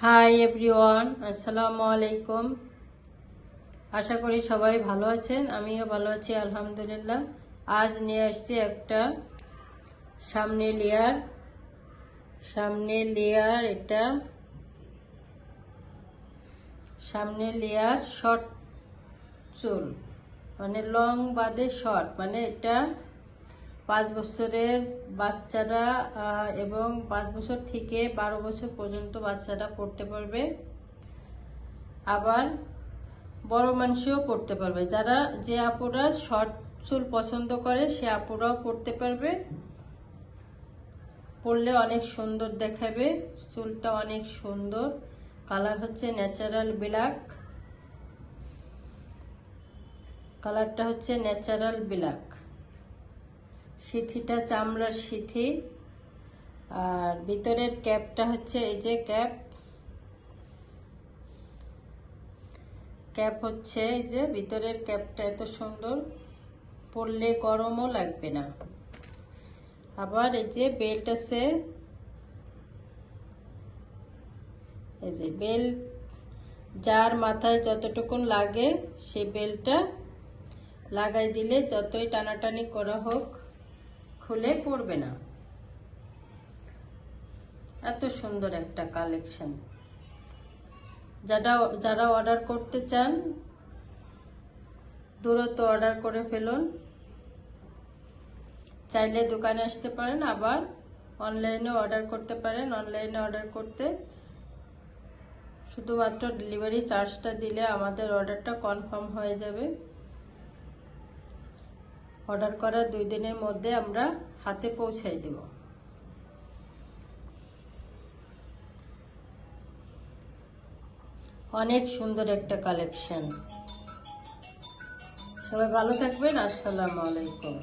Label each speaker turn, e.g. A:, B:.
A: Hi everyone, আসসালামু আলাইকুম। আশা করি সবাই ভালো আছেন, আমিও ভালো আছি আলহামদুলিল্লাহ। আজ নিয়ে আসছি একটা সামনে লেয়ার এটা সামনে লেয়ার শর্ট চুল, মানে লং বাদে শর্ট, মানে এটা 5 বছরের বাচ্চারা এবং 5 বছর থেকে 12 বছর পর্যন্ত বাচ্চারা পড়তে পারবে, আবার বড় মানুষও পড়তে পারবে। যারা যে আপুরা শর্ট চুল পছন্দ করে সে আপুরাও পড়তে পারবে। পরলে অনেক সুন্দর দেখাবে, চুলটা অনেক সুন্দর। কালার হচ্ছে ন্যাচারাল ব্ল্যাক, কালারটা হচ্ছে ন্যাচারাল ব্ল্যাক। সিথিটা চামড়ার সিথি, আর ভিতরের ক্যাপটা হচ্ছে এই যে ক্যাপ হচ্ছে এই যে ভিতরের ক্যাপটা এত সুন্দর, পরলে গরমও লাগবে না। আবার এই যে বেল্ট আছে, এই যে বেল্ট যার মাথায় যতটুকুন লাগে সেই বেল্টটা লাগাই দিলে যতই টানাটানি করা হোক খুলে পড়বে না। এত সুন্দর একটা কালেকশন। যারা অর্ডার করতে চান দ্রুত অর্ডার করে ফেলুন। চাইলে দোকানে আসতে পারেন, আবার অনলাইনে অর্ডার করতে পারেন। অনলাইনে অর্ডার করতে শুধুমাত্র ডেলিভারি চার্জটা দিলে আমাদের অর্ডারটা কনফার্ম হয়ে যাবে। অর্ডার করার 2 দিনের মধ্যে আমরা হাতে পৌঁছাই দেব। অনেক সুন্দর একটা কালেকশন। সবাই ভালো থাকবেন। আসসালামু আলাইকুম।